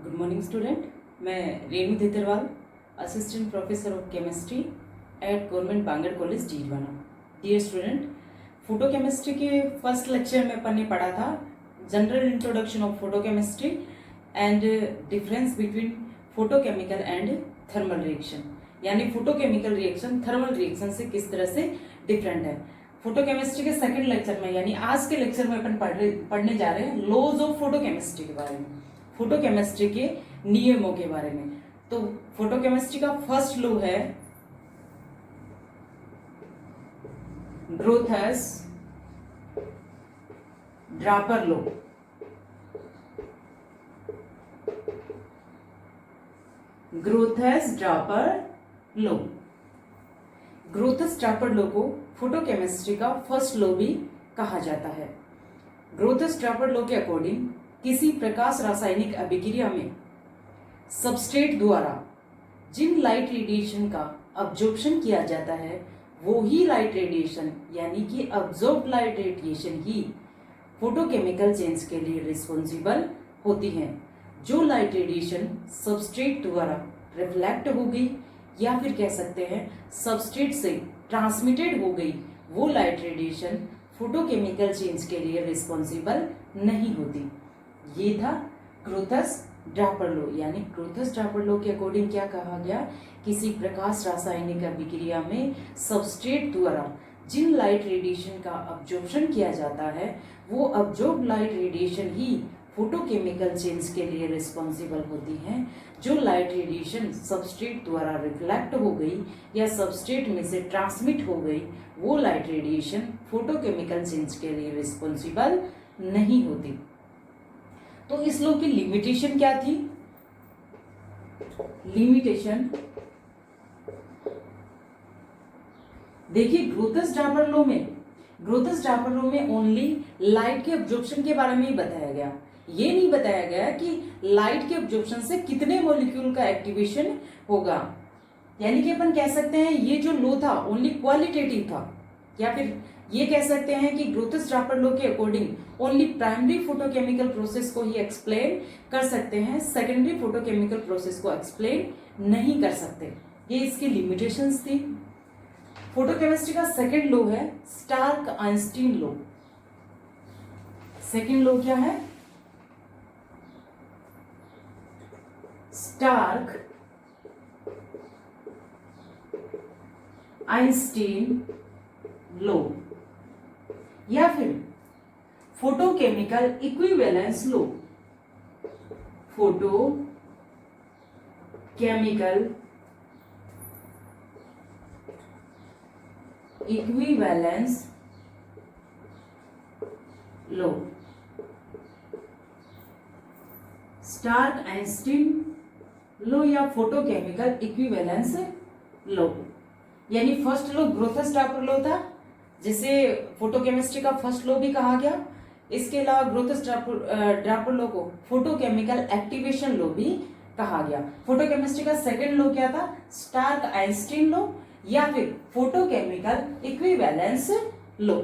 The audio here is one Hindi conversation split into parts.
Good morning student. मैं Renu Dhetarwal, assistant professor of chemistry at government Bangar college Didwana. Dear student, photo chemistry के फर्स्ट लेक्चर में अपन ने पढ़ा था general introduction of photo chemistry and difference between photochemical and thermal reaction, यानी फोटोकेमिकल रिएक्शन थर्मल रिएक्शन से किस तरह से डिफरेंट है। फोटो केमिस्ट्री के सेकंड लेक्चर में यानी आज के लेक्चर में अपन पढ़ने जा रहे हैं लॉज ऑफ फोटो केमिस्ट्री के बारे में, फोटो केमिस्ट्री के नियमों के बारे में। तो फोटो केमिस्ट्री का फर्स्ट लॉ है ग्रोथस Draper law. Grotthuss Draper law, Grotthuss Draper law को फोटो केमिस्ट्री का फर्स्ट लॉ भी कहा जाता है। ग्रोथस ड्रापर लॉ के अकॉर्डिंग किसी प्रकाश रासायनिक अभिक्रिया में सबस्ट्रेट द्वारा जिन लाइट रेडिएशन का अब्जॉर्प्शन किया जाता है वो ही लाइट रेडिएशन यानी कि अब्जॉर्ब लाइट रेडिएशन ही फोटोकेमिकल चेंज के लिए रिस्पॉन्सिबल होती हैं। जो लाइट रेडिएशन सबस्ट्रेट द्वारा रिफ्लेक्ट हो गई या फिर कह सकते हैं सबस्ट्रेट से ट्रांसमिटेड हो गई, वो लाइट रेडिएशन फोटोकेमिकल चेंज के लिए रिस्पॉन्सिबल नहीं होती। ये था ग्रोथस ड्रापर लॉ, यानी ग्रोथस ड्रापर लॉ के अकॉर्डिंग क्या कहा गया, किसी प्रकाश रासायनिक अभिक्रिया में सबस्ट्रेट द्वारा जिन लाइट रेडिएशन का अब्जॉर्प्शन किया जाता है वो अब्जॉर्ब लाइट रेडिएशन ही फोटोकेमिकल चेंज के लिए रिस्पॉन्सिबल होती हैं। जो लाइट रेडिएशन सबस्ट्रेट द्वारा रिफ्लेक्ट हो गई या सबस्ट्रेट में से ट्रांसमिट हो गई वो लाइट रेडिएशन फोटोकेमिकल चेंज के लिए रिस्पॉन्सिबल नहीं होती। तो इस लॉ की लिमिटेशन क्या थी? लिमिटेशन देखिए, ग्रोथस ड्रापर लॉ में ओनली लाइट के अब्जॉर्प्शन के बारे में ही बताया गया। ये नहीं बताया गया कि लाइट के अब्जॉर्प्शन से कितने मॉलिक्यूल का एक्टिवेशन होगा। यानी कि अपन कह सकते हैं ये जो लॉ था ओनली क्वालिटेटिव था, या फिर ये कह सकते हैं कि ग्रोथस ड्रापर लॉ के according only primary photochemical process को ही एक्सप्लेन कर सकते हैं, सेकेंडरी फोटोकेमिकल प्रोसेस को एक्सप्लेन नहीं कर सकते। ये इसकी लिमिटेशंस थी। फोटोकेमिस्ट्री का सेकेंड लॉ है Stark Einstein law. Second law क्या है? स्टार्क आइंस्टीन लॉ या फिर photochemical equivalence law. Photo chemical equivalence law, Stark Einstein law या फोटोकेमिकल इक्विवेलेंस लॉ। यानी first law Grotthuss Draper law था जिसे फोटोकेमिस्ट्री का फर्स्ट लॉ भी कहा गया। इसके अलावा ग्रोथस ड्रापर लॉ को फोटोकेमिकल एक्टिवेशन लॉ भी कहा गया। फोटोकेमिस्ट्री का सेकंड लॉ क्या था? स्टार्क आइंस्टीन लॉ या फिर फोटोकेमिकल इक्विवेलेंस लॉ।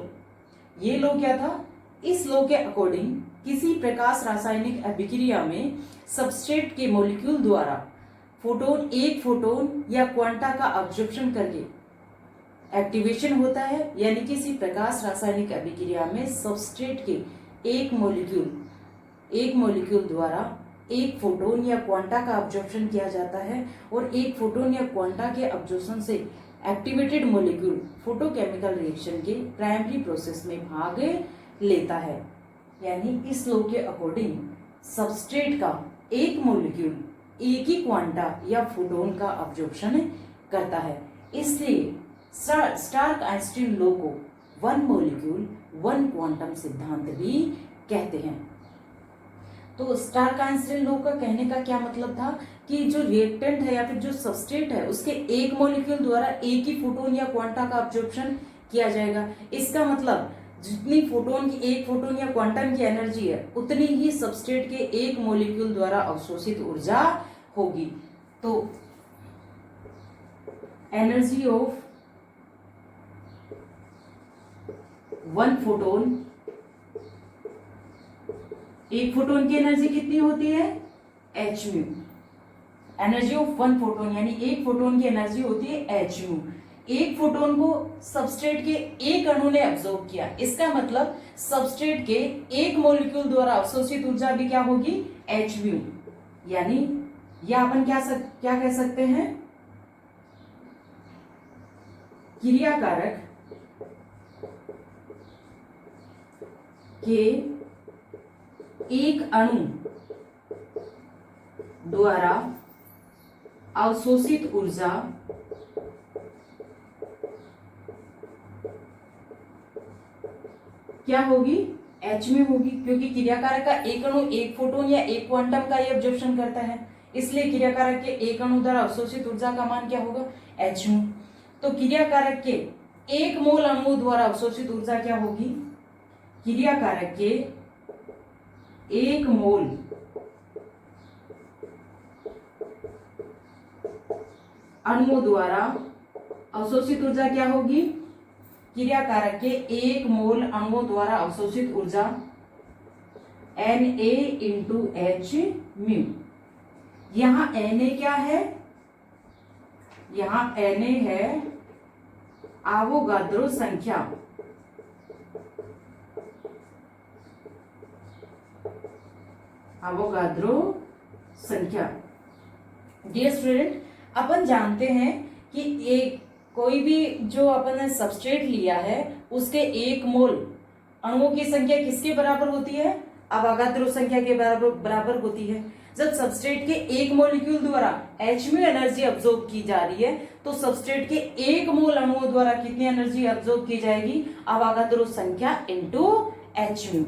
ये लॉ क्या था? इस लॉ के अकॉर्डिंग किसी प्रकाश रासायनिक अभिक्रिया में सबस्ट्रेट के मॉलिक्यूल द्वारा एक फोटोन या क्वांटा का अब्जॉर्प्शन करके एक्टिवेशन होता है, यानी किसी प्रकाश रासायनिक अभिक्रिया में सबस्ट्रेट के एक मॉलिक्यूल द्वारा एक फोटोन या क्वांटा का अब्जॉर्प्शन किया जाता है और एक फोटोन या क्वांटा के अब्जॉर्प्शन से एक्टिवेटेड मॉलिक्यूल फोटोकेमिकल रिएक्शन के प्राइमरी प्रोसेस में भाग लेता है। यानी इस लॉ के अकॉर्डिंग सबस्ट्रेट का एक मॉलिक्यूल एक ही क्वांटा या फोटोन का अब्जॉर्प्शन करता है। इसलिए स्टार्क आइंस्टीन लॉ को वन मॉलिक्यूल वन क्वांटम सिद्धांत भी कहते हैं। तो स्टार्क आइंस्टीन लॉ का कहने का क्या मतलब था कि जो रिएक्टेंट है या फिर जो सबस्ट्रेट है उसके एक मॉलिक्यूल द्वारा एक ही फोटोन या क्वांटा का अब्जॉर्प्शन किया जाएगा। इसका मतलब जितनी एक फोटोन या क्वांटम की एनर्जी है उतनी ही सबस्ट्रेट के एक मॉलिक्यूल द्वारा अवशोषित ऊर्जा होगी। तो एनर्जी ऑफ वन फोटोन, एक फोटोन की एनर्जी कितनी होती है? H mu. Energy of one photon यानी एक फोटोन की एनर्जी होती है एच म्यू। एक फोटोन को सबस्ट्रेट के एक अणु ने ऑब्जॉर्ब किया, इसका मतलब सबस्ट्रेट के एक मॉलिक्यूल द्वारा अवशोषित ऊर्जा भी क्या होगी, एच म्यू। यानी यह अपन क्या कह सकते हैं, क्रियाकारक के एक अणु द्वारा अवशोषित ऊर्जा क्या होगी, एच में होगी, क्योंकि क्रियाकारक का एक अणु एक फोटोन या एक क्वांटम का ही ऑब्जर्वेशन करता है, इसलिए क्रियाकारक के एक अणु द्वारा अवशोषित ऊर्जा का मान क्या होगा, एच में। तो क्रियाकारक के एक मोल अणु द्वारा अवशोषित ऊर्जा क्या होगी, क्रियाकारक के एक मोल अणुओं द्वारा अवशोषित ऊर्जा क्या होगी, क्रियाकारक के एक मोल अणुओं द्वारा अवशोषित ऊर्जा Na इंटू एच म्यू। यहां Na क्या है, यहां Na है आवोगाद्रो संख्या। आवोगाद्रो संख्या। डियर स्टूडेंट, अपन जानते हैं कि एक कोई भी जो अपन ने सबस्ट्रेट लिया है उसके एक मोल अणुओं की संख्या किसके बराबर होती है, अवोगाद्रो संख्या के बराबर होती है। जब सबस्ट्रेट के एक मॉलिक्यूल द्वारा एच म्यू एनर्जी अब्सॉर्ब की जा रही है तो सबस्ट्रेट के एक मोल अणुओं द्वारा कितनी एनर्जी अब्सॉर्ब की जाएगी, अवोगाद्रो संख्या इंटू एच म्यू।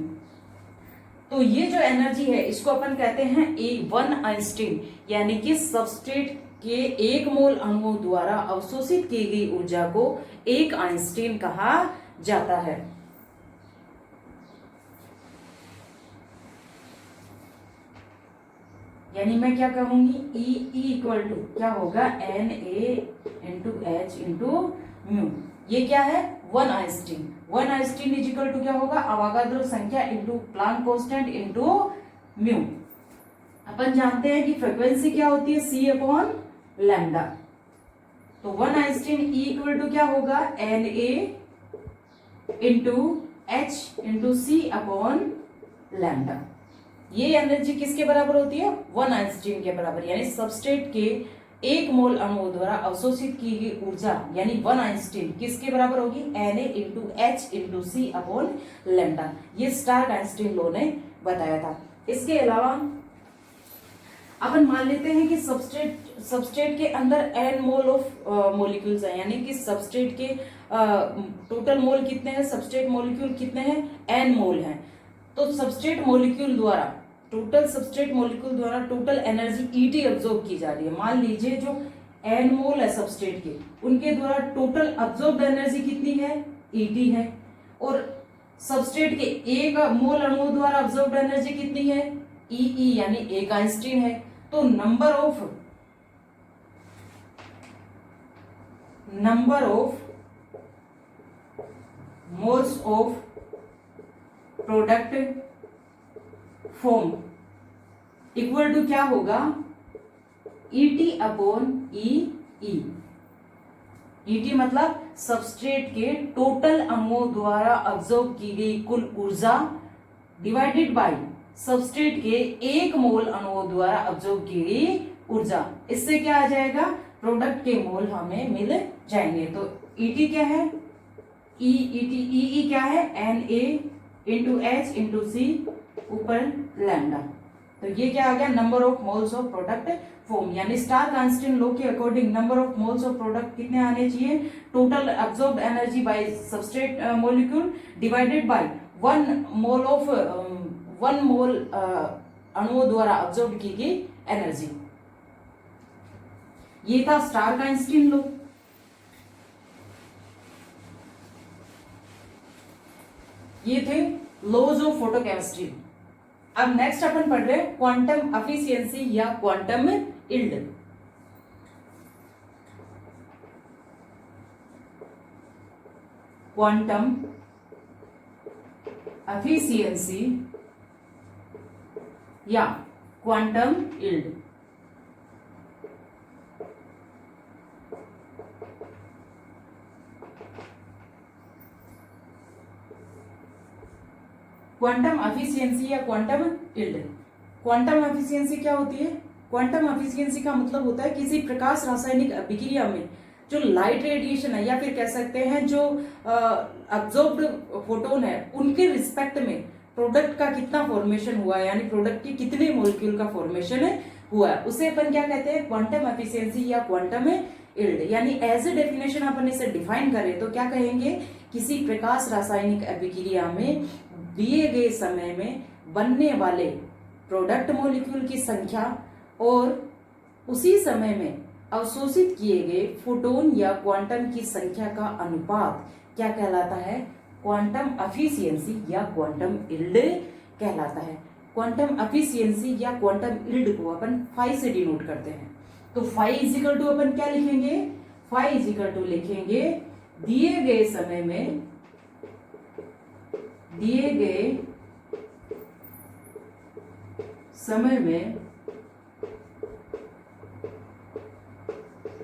तो ये जो एनर्जी है इसको अपन कहते हैं वन आइंस्टीन, यानी कि सबस्ट्रेट के एक मोल अणुओं द्वारा अवशोषित की गई ऊर्जा को एक आइंस्टीन कहा जाता है। यानी मैं क्या कहूंगी, E इक्वल टू क्या होगा, Na into H into mu. ये क्या है, one Einstein. One Einstein is equal to क्या होगा, अवोगाद्रो संख्या into Planck constant into mu. अपन जानते हैं कि फ्रीक्वेंसी क्या होती है, C अपॉन लैम्डा। तो one Einstein E equal to क्या होगा, Na into H into C upon lambda. ये एनर्जी किसके बराबर होती है, वन आइंस्टीन के बराबर। यानी सबस्ट्रेट के एक मोल अणुओं द्वारा अवशोषित की गई ऊर्जा यानी वन आइंस्टीन किसके बराबर होगी, Na into H into C upon lambda. ये स्टार्क आइंस्टीन लॉ ने बताया था। इसके अलावा अपन मान लेते हैं कि सबस्ट्रेट के अंदर n मोल ऑफ मॉलिक्यूल्स हैं, यानी कि सबस्ट्रेट के टोटल मोल कितने हैं, सबस्ट्रेट मॉलिक्यूल कितने हैं, n मोल हैं। तो सबस्ट्रेट मॉलिक्यूल द्वारा टोटल एनर्जी ET अब्सॉर्ब की जा रही है। मान लीजिए जो n मोल है सबस्ट्रेट के, उनके द्वारा टोटल अब्सॉर्ब्ड एनर्जी कितनी है, ET है। और सबस्ट्रेट के एक मोल अणुओं द्वारा अब्सॉर्ब्ड एनर्जी कितनी है, EE, यानी एक आइंस्टीन है। तो number of moles of product form equal to क्या होगा, ET अपॉन EE। ET मतलब सबस्ट्रेट के टोटल अणुओं द्वारा अब्सॉर्ब की गई कुल ऊर्जा डिवाइडेड बाय सबस्ट्रेट के एक मोल अणुओं द्वारा अब्सॉर्ब की गई ऊर्जा। इससे क्या आ जाएगा, प्रोडक्ट के मोल हमें मिल जाएंगे। तो ET क्या है, EE क्या है, Na इंटू एच इंटू सी ऊपर लैम्डा। तो ये क्या आ गया, number of moles of product form. यानी स्टार्क आइंस्टीन लॉ के according number of moles of product कितने आने चाहिए, total absorbed energy by substrate molecule divided by one mole अणुओं द्वारा अब्सॉर्ब की गई एनर्जी। ये था स्टार्क आइंस्टीन लॉ। ये थे लॉज ऑफ फोटोकेमिस्ट्री। अब नेक्स्ट अपन पढ़ रहे हैं क्वांटम एफिशिएंसी या क्वांटम इल्ड। क्वांटम एफिशिएंसी या क्वांटम यील्ड। क्वांटम एफिशिएंसी या क्वांटम यील्ड। क्वांटम एफिशिएंसी क्या होती है? क्वांटम एफिशिएंसी का मतलब होता है किसी प्रकाश रासायनिक अभिक्रिया में जो लाइट रेडिएशन है, या फिर कह सकते हैं जो अब्जॉर्ब्ड फोटोन है, उनके रिस्पेक्ट में प्रोडक्ट का कितना फॉर्मेशन हुआ है, यानी प्रोडक्ट की कितने मॉलिक्यूल का फॉर्मेशन हुआ है, उसे अपन क्या कहते हैं? क्वांटम एफिशिएंसी या क्वांटम यील्ड। यानी एज ए डेफिनेशन अपन इसे डिफाइन करें तो क्या कहेंगे? किसी प्रकाश रासायनिक अभिक्रिया में दिए गए समय में बनने वाले प्रोडक्ट मॉलिक्यूल की संख्या और उसी समय में अवशोषित किए गए फोटोन या क्वांटम की संख्या का अनुपात क्या कहलाता है? क्वांटम एफिशिएंसी या क्वांटम यील्ड कहलाता है। क्वांटम एफिशिएंसी या क्वांटम यील्ड को अपन फाई से डिनोट करते हैं। तो फाई इजिकल टू अपन क्या लिखेंगे? फाई इजिकल टू लिखेंगे दिए गए समय में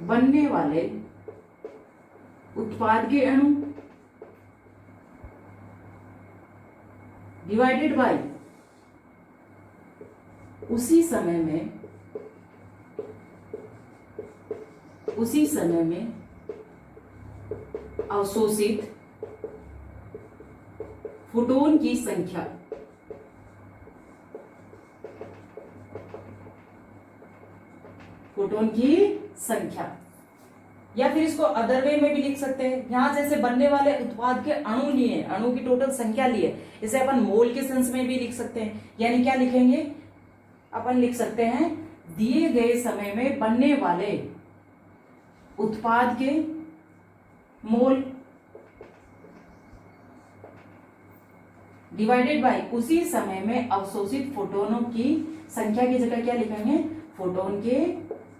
बनने वाले उत्पाद के अणु डिवाइडेड बाय उसी समय में अवशोषित फोटोन की संख्या। फोटोन की संख्या, या फिर इसको अदर वे में भी लिख सकते हैं। यहां जैसे बनने वाले उत्पाद के अणु लिए, अणु की टोटल संख्या लिए, इसे अपन मोल के सेंस में भी लिख सकते हैं। यानी क्या लिखेंगे? अपन लिख सकते हैं दिए गए समय में बनने वाले उत्पाद के मोल डिवाइडेड बाय उसी समय में अवशोषित फोटोनों की संख्या की जगह क्या लिखेंगे? फोटोन के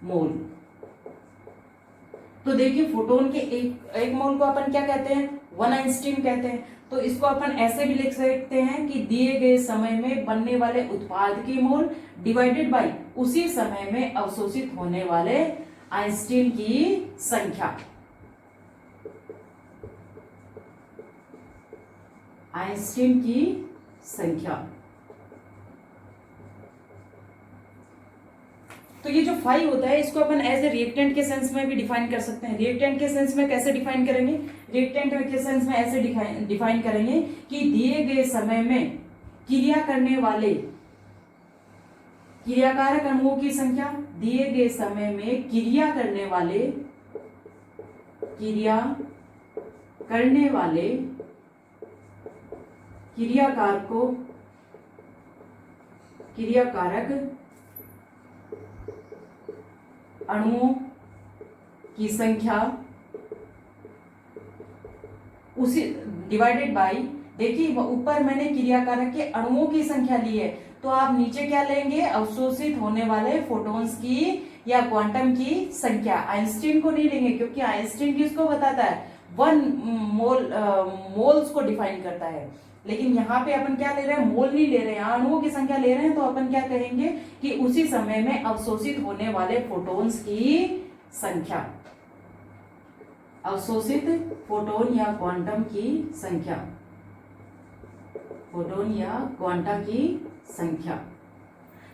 मोल। तो देखिए फोटोन के एक मोल को अपन क्या कहते हैं? 1 आइंस्टीन कहते हैं। तो इसको अपन ऐसे भी लिख सकते हैं कि दिए गए समय में बनने वाले उत्पाद की मोल डिवाइडेड बाय उसी समय में अवशोषित होने वाले आइंस्टीन की संख्या। आइंस्टीन की संख्या। तो ये जो फाई होता है इसको अपन एज ए रिएक्टेंट के सेंस में भी डिफाइन कर सकते हैं। रिएक्टेंट के सेंस में कैसे डिफाइन करेंगे? रिएक्टेंट के सेंस में ऐसे डिफाइन करेंगे कि दिए गए समय में क्रिया करने वाले क्रियाकारक अणुओं की संख्या, दिए गए समय में क्रिया करने वाले क्रियाकारक अणुओं की संख्या उसी डिवाइडेड बाय, देखिए ऊपर मैंने क्रियाकारक के अणुओं की संख्या ली है, तो आप नीचे क्या लेंगे? अवशोषित होने वाले फोटॉन्स की या क्वांटम की संख्या। आइंस्टीन को नहीं लेंगे क्योंकि आइंस्टीन किसको बताता है? 1 मोल्स को डिफाइन करता है। लेकिन यहाँ पे अपन क्या ले रहे हैं? मोल नहीं ले रहे हैं, अणुओं की संख्या ले रहे हैं। तो अपन क्या कहेंगे कि उसी समय में अवशोषित होने वाले फोटॉन्स की संख्या, अवशोषित फोटोन या क्वांटम की संख्या, फोटोन या क्वांटा की संख्या।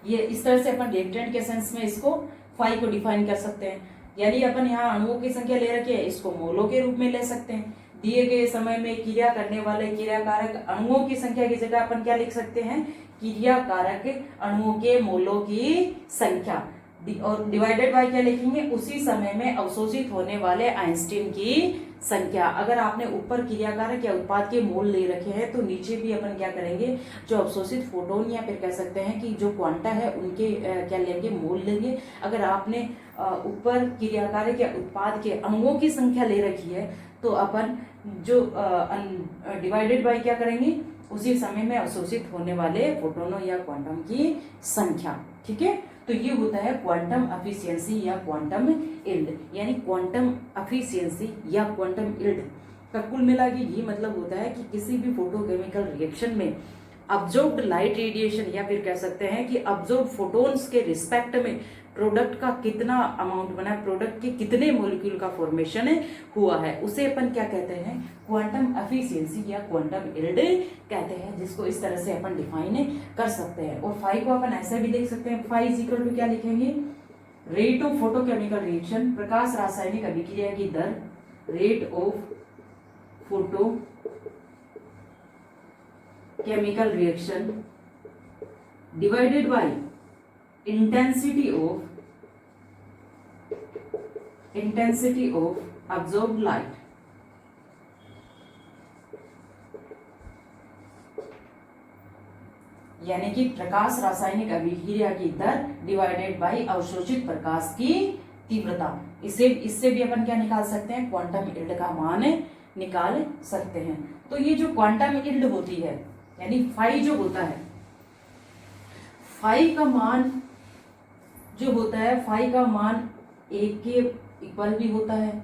ये इस तरह से अपन रिएक्टेंट के सेंस में इसको फाई को डिफाइन कर सकते हैं। यानी अपन यहाँ अणुओं की संख्या ले रखी है, इसको मोलों के रूप में ले सकते हैं। दिए गए समय में क्रिया करने वाले क्रियाकारक अणुओं की संख्या की जगह अपन क्या लिख सकते हैं? क्रियाकारक अणुओं के मोलों की संख्या, और डिवाइडेड बाय क्या लिखेंगे? उसी समय में अवशोषित होने वाले आइंस्टीन की संख्या। अगर आपने ऊपर क्रियाकारक या उत्पाद के मोल ले रखे हैं तो नीचे भी अपन क्या करेंगे? जो अवशोषित फोटोन या फिर कह सकते हैं कि जो क्वांटा है उनके क्या लेंगे? मोल लेंगे। अगर आपने ऊपर क्रियाकारक या उत्पाद के अणुओं की संख्या ले रखी है तो अपन जो डिवाइडेड बाय क्या करेंगे? उसी समय में अवशोषित होने वाले फोटोनों या क्वांटम की संख्या। ठीक है, तो ये होता है क्वांटम एफिशिएंसी या क्वांटम यील्ड। यानी क्वांटम एफिशिएंसी या क्वांटम यील्ड का कुल मिला के ये मतलब होता है कि किसी भी फोटोकेमिकल रिएक्शन में ऑब्जर्व्ड लाइट रेडिएशन, या फिर कह सकते हैं कि ऑब्जर्व्ड फोटोन्स के रिस्पेक्ट में प्रोडक्ट का कितना अमाउंट बना, प्रोडक्ट के कितने मॉलिक्यूल का फॉर्मेशन हुआ है, उसे अपन क्या कहते हैं, क्वांटम एफिशिएंसी या क्वांटम यील्ड कहते हैं, जिसको इस तरह से अपन डिफाइन कर सकते हैं। और फाई को अपन ऐसा भी देख सकते हैं, फाई इज इक्वल टू क्या लिखेंगे, रेट ऑफ फोटोकेमिकल रिएक्शन, प्रकाश रासायनिक अभिक्रिया की दर, rate of photo chemical reaction divided by intensity of absorbed light। यानी कि प्रकाश रासायनिक अभिक्रिया की दर डिवाइडेड बाय अवशोषित प्रकाश की तीव्रता। इससे भी अपन क्या निकाल सकते हैं, क्वांटम यील्ड का मान निकाल सकते हैं। तो ये जो क्वांटम यील्ड होती है, यानी फाई जो होता है, फाई का मान जो होता है, फाई का मान 1 के इक्वल भी होता है,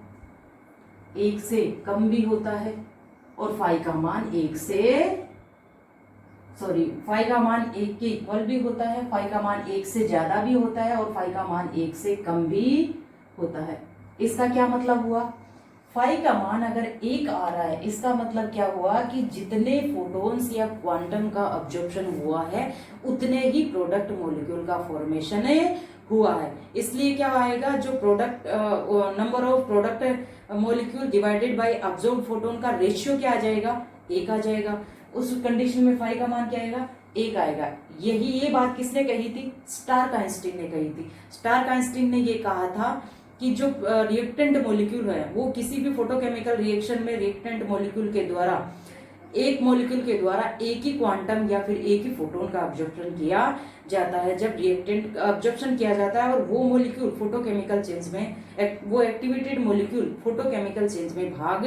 1 से कम भी होता है, और फाई का मान 1 के इक्वल भी होता है, फाई का मान 1 से ज्यादा भी होता है, और फाई का मान 1 से कम भी होता है। इसका क्या मतलब हुआ, फाई का मान अगर 1 आ रहा है, इसका मतलब क्या हुआ कि जितने फोटॉन्स या क्वांटम का अब्जॉर्प्शन हुआ है उतने ही प्रोडक्ट मॉलिक्यूल का फॉर्मेशन हुआ है। इसलिए क्या आएगा, जो product number of product molecule divided by absorbed photon का रेशियो क्या आ जाएगा, 1 आ जाएगा। उस कंडीशन में फाई का मान क्या आएगा, 1 आएगा। ये बात किसने कही थी, स्टारकाइंस्टीन ने कही थी। स्टारकाइंस्टीन ने ये कहा था कि जो रिएक्टेंट मॉलिक्यूल है वो किसी भी फोटोकेमिकल रिएक्शन में रिएक्टेंट मॉलिक्यूल के द्वारा, एक मॉलिक्यूल के द्वारा एक ही क्वांटम या फिर एक ही फोटोन का ऑब्जर्प्शन किया जाता है। जब रिएक्टेंट ऑब्जर्प्शन किया जाता है और वो मॉलिक्यूल फोटोकेमिकल चेंज में, वो एक्टिवेटेड मॉलिक्यूल फोटोकेमिकल चेंज में भाग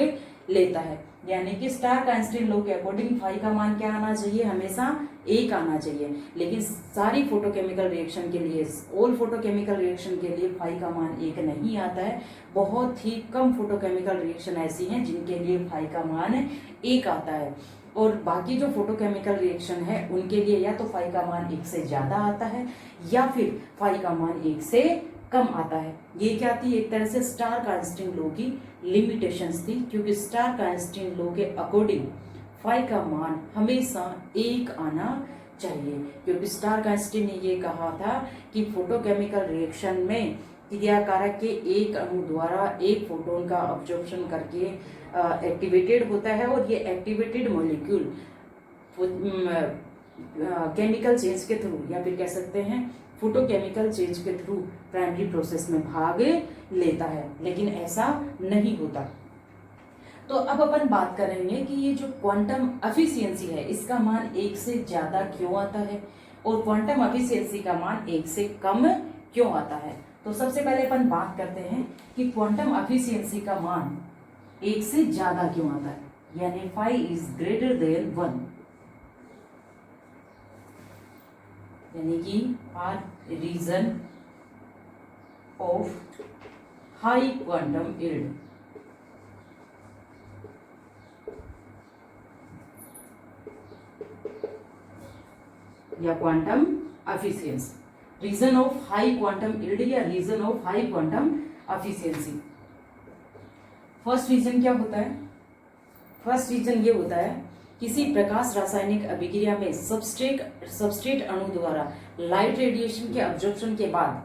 लेता है। यानी कि स्टारकाइंस्टीन लॉ के अकॉर्डिंग फाई का मान क्या आना चाहिए, हमेशा 1 आना चाहिए। लेकिन सारी फोटोकेमिकल रिएक्शन के लिए, ऑल फोटोकेमिकल रिएक्शन के लिए फाई का मान 1 नहीं आता है। बहुत ही कम फोटोकेमिकल रिएक्शन ऐसी हैं जिनके लिए फाई का मान 1 आता है, और बाकी जो फोटोकेमिकल रिएक्शन है उनके लिए या तो फाई का मान 1 से ज्यादा आता है या फिर फाई का मान 1 से कम आता है। ये क्या थी, एक तरह से स्टारकाइंस्टीन लॉ की लिमिटेशंस थी, क्योंकि स्टारकाइंस्टीन लॉ के अकॉर्डिंग फाई का मान हमेशा 1 आना चाहिए, क्योंकि स्टारकाइंस्टीन ने ये कहा था कि फोटोकेमिकल रिएक्शन में क्रियाकारक के एक अणु द्वारा एक फोटोन का अब्जॉर्प्शन करके एक्टिवेटेड होता है, और ये एक्टिवेटेड मॉलिक्यूल केमिकल चेंज के थ्रू या फिर कह सकते हैं फोटोकेमिकल चेंज के थ्रू प्राइमरी प्रोसेस में भाग लेता है, लेकिन ऐसा नहीं होता। तो अब अपन बात करेंगे कि ये जो क्वांटम एफिशिएंसी है इसका मान 1 से ज्यादा क्यों आता है, और क्वांटम एफिशिएंसी का मान 1 से कम क्यों आता है। तो सबसे पहले अपन बात करते हैं कि क्वांटम एफिशिएंसी का मान 1 से ज्यादा क्यों आता है, यानी फाई इज ग्रेटर देन 1, यानी कि are reason of high quantum yield. या quantum efficiency, reason of high quantum yield या reason of high quantum efficiency. First reason क्या होता है, फर्स्ट रीजन ये होता है किसी प्रकाश रासायनिक अभिक्रिया में सबस्ट्रेट अणु द्वारा लाइट रेडिएशन के अब्जॉर्प्शन के बाद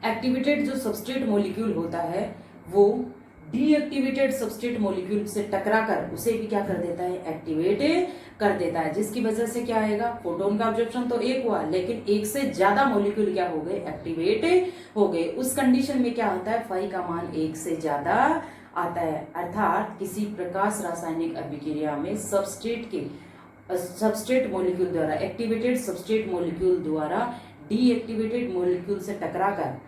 एक्टिवेटेड जो सबस्ट्रेट मॉलिक्यूल होता है वो डीएक्टिवेटेड सबस्ट्रेट मॉलिक्यूल से टकराकर उसे भी क्या कर देता है, एक्टिवेट कर देता है, जिसकी वजह से क्या आएगा, फोटोन का अब्जॉर्प्शन तो 1 हुआ लेकिन 1 से ज्यादा मॉलिक्यूल क्या हो गए, एक्टिवेट हो गए। उस कंडीशन में क्या होता है, फाई का मान 1 से ज्यादा आता है, अर्थात किसी प्रकाश रासायनिक अभिक्रिया में सबस्ट्रेट मॉलिक्यूल द्वारा, एक्टिवेटेड सबस्ट्रेट मॉलिक्यूल द्वारा डीएक्टिवेटेड मॉलिक्यूल से टकराकर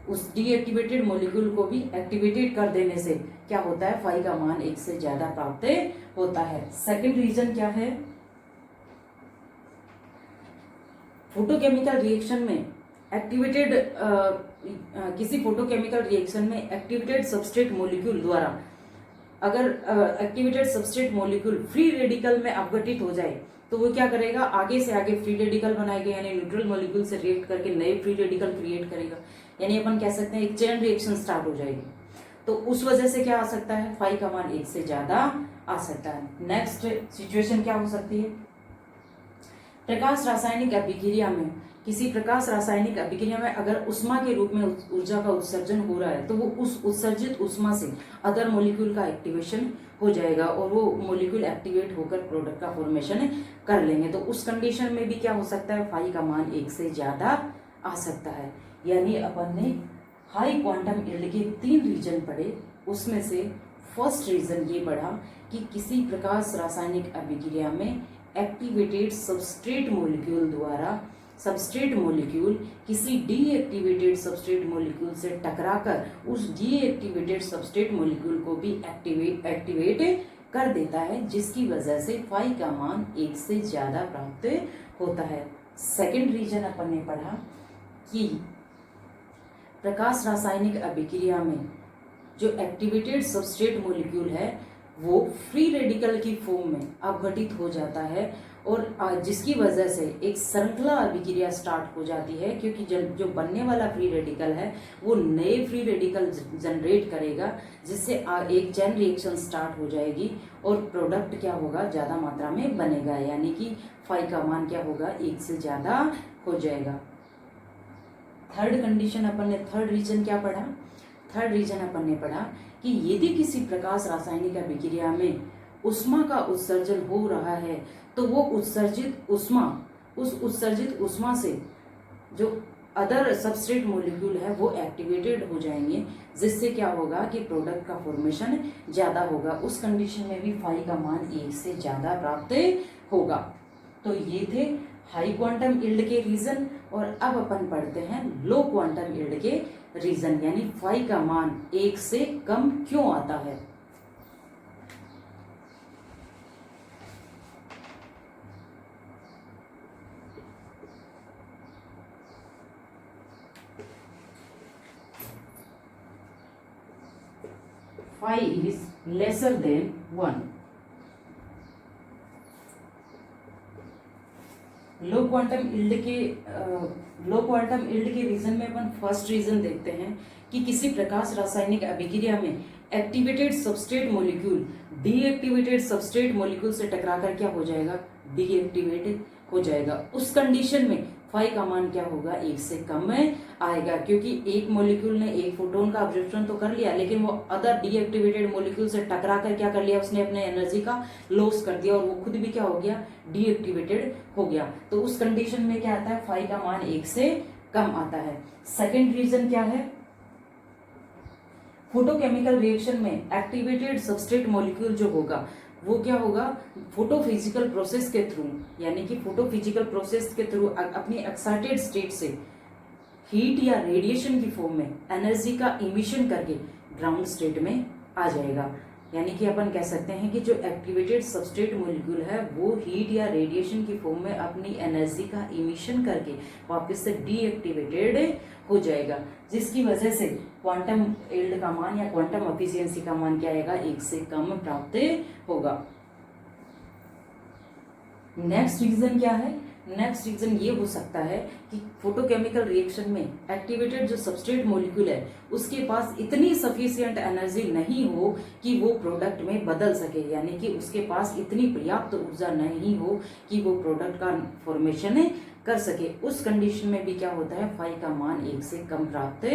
उस डीएक्टिवेटेड मॉलिक्यूल को भी एक्टिवेटेड कर देने से क्या होता है, फाई का मान 1 से ज्यादा प्राप्त होता है। सेकंड रीजन क्या है, फोटोकेमिकल रिएक्शन में एक्टिवेटेड किसी फोटोकेमिकल रिएक्शन में एक्टिवेटेड सबस्ट्रेट मॉलिक्यूल द्वारा अगर activated substrate molecule free radical में अपघटित हो जाए तो वो क्या करेगा, आगे से आगे फ्री रेडिकल बनाएगा, यानी न्यूट्रल मॉलिक्यूल से रिएक्ट करके नए फ्री रेडिकल क्रिएट करेगा, यानी अपन कह सकते हैं एक चेन रिएक्शन स्टार्ट हो जाएगी। तो उस वजह से क्या आ सकता है, फाई का मान 1 से ज्यादा आ सकता है। नेक्स्ट सिचुएशन क्या हो सकती है, प्रकाश रासायनिक अभिक्रिया में, किसी प्रकाश रासायनिक अभिक्रिया में अगर उष्मा के रूप में ऊर्जा का उत्सर्जन हो रहा है तो वो उस उत्सर्जित उष्मा से अदर मॉलिक्यूल का एक्टिवेशन हो जाएगा और वो मॉलिक्यूल एक्टिवेट होकर प्रोडक्ट का फॉर्मेशन कर लेंगे। तो उस कंडीशन में भी क्या हो सकता है, फाई का मान 1 से ज्यादा आ सकता है। यानी अपन ने हाई क्वांटम यील्ड के 3 रीजन पढ़े, उसमें से फर्स्ट रीजन ये पढ़ा कि किसी प्रकाश रासायनिक अभिक्रिया में एक्टिवेटेड सबस्ट्रेट मॉलिक्यूल द्वारा सबस्ट्रेट मॉलिक्यूल किसी डीएक्टिवेटेड सबस्ट्रेट मॉलिक्यूल से टकराकर उस डीएक्टिवेटेड सबस्ट्रेट मॉलिक्यूल को भी एक्टिवेट कर देता है, जिसकी वजह से फाई का मान 1 से ज्यादा प्राप्त होता है। सेकंड रीजन अपन ने पढ़ा कि प्रकाश रासायनिक अभिक्रिया में जो एक्टिवेटेड सबस्ट्रेट मॉलिक्यूल है वो फ्री रेडिकल की फॉर्म में अपघटित हो जाता है और जिसकी वजह से एक श्रृंखला अभिक्रिया स्टार्ट हो जाती है, क्योंकि जो बनने वाला फ्री रेडिकल है वो नए फ्री रेडिकल जनरेट करेगा, जिससे एक चेन रिएक्शन स्टार्ट हो जाएगी और प्रोडक्ट क्या होगा, ज़्यादा मात्रा में बनेगा, यानी कि फाई का मान क्या होगा, 1 से ज़्यादा हो जाएगा। थर्ड कंडीशन अपन ने, थर्ड रीजन क्या पढ़ा, थर्ड रीजन अपन ने पढ़ा कि यदि किसी प्रकाश रासायनिक अभिक्रिया में उष्मा का उत्सर्जन हो रहा है तो वो उत्सर्जित उष्मा से जो अदर सबस्ट्रेट मॉलिक्यूल है वो एक्टिवेटेड हो जाएंगे, जिससे क्या होगा कि प्रोडक्ट का फॉर्मेशन ज्यादा होगा। उस कंडीशन में भी फाई का मान 1 से ज्यादा प्राप्त होगा। तो ये थे हाई क्वांटम यील्ड के रीजन, और अब अपन पढ़ते हैं लो क्वांटम यील्ड के रीजन, यानी फाई का मान 1 से कम क्यों आता है। phi is lesser than 1. Low quantum yield के रीजन में अपन फर्स्ट रीजन देखते हैं कि किसी प्रकाश रासायनिक अभिक्रिया में activated substrate molecule deactivated substrate molecule से टकराकर क्या हो जाएगा, डीएक्टिवेट हो जाएगा। उस कंडीशन में फाई का मान क्या होगा, 1 से कम आएगा, क्योंकि एक मॉलिक्यूल ने एक फोटोन का ऑब्जर्वेशन तो कर लिया, लेकिन वो अदर डीएक्टिवेटेड मॉलिक्यूल से टकरा कर क्या कर लिया, उसने अपने एनर्जी का लॉस कर दिया और वो खुद भी क्या हो गया, डीएक्टिवेटेड हो गया। तो उस कंडीशन में क्या आता है, फाई का मान 1 से कम आता है। सेकेंड रीजन क्या है, फोटोकेमिकल रिएक्शन में एक्टिवेटेड सबस्ट्रेट मॉलिक्यूल जो होगा वो क्या होगा, फोटोफिजिकल प्रोसेस के थ्रू, यानी कि फोटोफिजिकल प्रोसेस के थ्रू अपनी एक्साइटेड स्टेट से हीट या रेडिएशन की फॉर्म में एनर्जी का इमिशन करके ग्राउंड स्टेट में आ जाएगा। यानी कि अपन कह सकते हैं कि जो एक्टिवेटेड सबस्ट्रेट मॉलिक्यूल है वो हीट या रेडिएशन की फॉर्म में अपनी एनर्जी का इमिशन करके वापस से डीएक्टिवेटेड हो जाएगा, जिसकी वजह से क्वांटम यील्ड का मान या क्वांटम एफिशिएंसी का मान क्या आएगा, 1 से कम प्राप्त होगा। नेक्स्ट रीजन क्या है, नेक्स्ट रीजन ये हो सकता है कि फोटोकेमिकल रिएक्शन में एक्टिवेटेड जो सबस्ट्रेट मॉलिक्यूल है उसके पास इतनी सफिशिएंट एनर्जी नहीं हो कि वो प्रोडक्ट में बदल सके, यानी कि उसके पास इतनी पर्याप्त ऊर्जा नहीं हो कि वो प्रोडक्ट का फॉर्मेशन कर सके। उस कंडीशन में भी क्या होता है, फाई का मान 1 से कम प्राप्त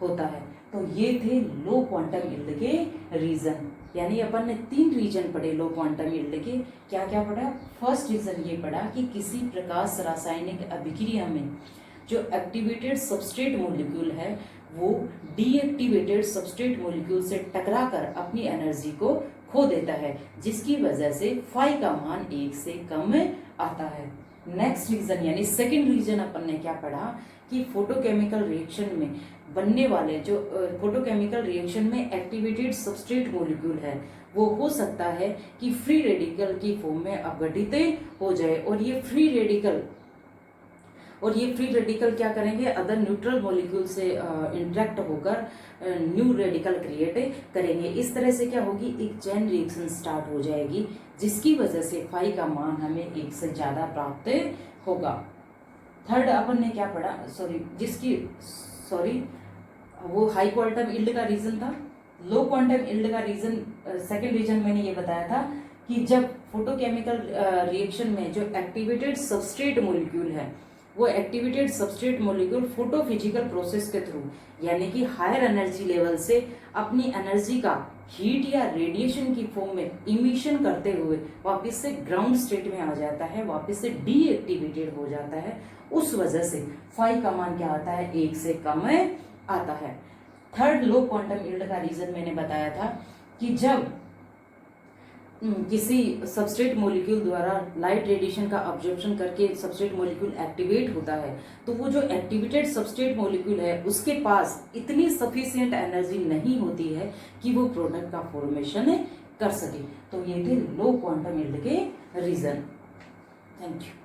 होता है। तो ये थे लो क्वांटम यील्ड के रीजन, यानी अपन ने 3 रीजन पढ़े लो क्वांटम यील्ड के। क्या क्या पढ़ा, फर्स्ट रीजन ये पढ़ा कि किसी प्रकाश रासायनिक अभिक्रिया में जो एक्टिवेटेड सबस्ट्रेट मॉलिक्यूल है वो डीएक्टिवेटेड सबस्ट्रेट मॉलिक्यूल से टकराकर अपनी एनर्जी को खो देता है, जिसकी वजह से फाई का मान 1 से कम आता है। नेक्स्ट रीजन यानी सेकंड रीजन अपन ने क्या पढ़ा कि फोटोकेमिकल रिएक्शन में बनने वाले जो फोटोकेमिकल रिएक्शन में एक्टिवेटेड सबस्ट्रेट मॉलिक्यूल है वो हो सकता है कि फ्री रेडिकल की फॉर्म में अपघटित हो जाए, और ये फ्री रेडिकल और ये फ्री रेडिकल क्या करेंगे, अदर न्यूट्रल मॉलिक्यूल से इंटरेक्ट होकर न्यू रेडिकल क्रिएट करेंगे। इस तरह से क्या होगी, एक चेन रिएक्शन स्टार्ट हो जाएगी, जिसकी वजह से फाई का मान हमें 1 से ज़्यादा प्राप्त होगा। थर्ड अपन ने क्या पढ़ा, वो हाई क्वांटम यील्ड का रीजन था। लो क्वांटम यील्ड का रीजन, सेकेंड रीजन मैंने ये बताया था कि जब फोटोकेमिकल रिएक्शन में जो एक्टिवेटेड सबस्ट्रेट मॉलिक्यूल है, वो activated substrate molecule photophysical process के थ्रू, यानी कि हायर एनर्जी लेवल से अपनी एनर्जी का हीट या रेडिएशन की फॉर्म में इमिशन करते हुए वापस से ग्राउंड स्टेट में आ जाता है, वापस से डीएक्टिवेटेड हो जाता है। उस वजह से फाई का मान क्या आता है, 1 से कम आता है। थर्ड लो क्वांटम यील्ड का रीजन मैंने बताया था कि जब किसी सबस्ट्रेट मॉलिक्यूल द्वारा लाइट रेडिएशन का ऑब्जर्वेशन करके सबस्ट्रेट मॉलिक्यूल एक्टिवेट होता है, तो वो जो एक्टिवेटेड सबस्ट्रेट मॉलिक्यूल है उसके पास इतनी सफिशिएंट एनर्जी नहीं होती है कि वो प्रोडक्ट का फॉर्मेशन कर सके। तो ये थे लो क्वांटम यील्ड के रीजन। Thank you.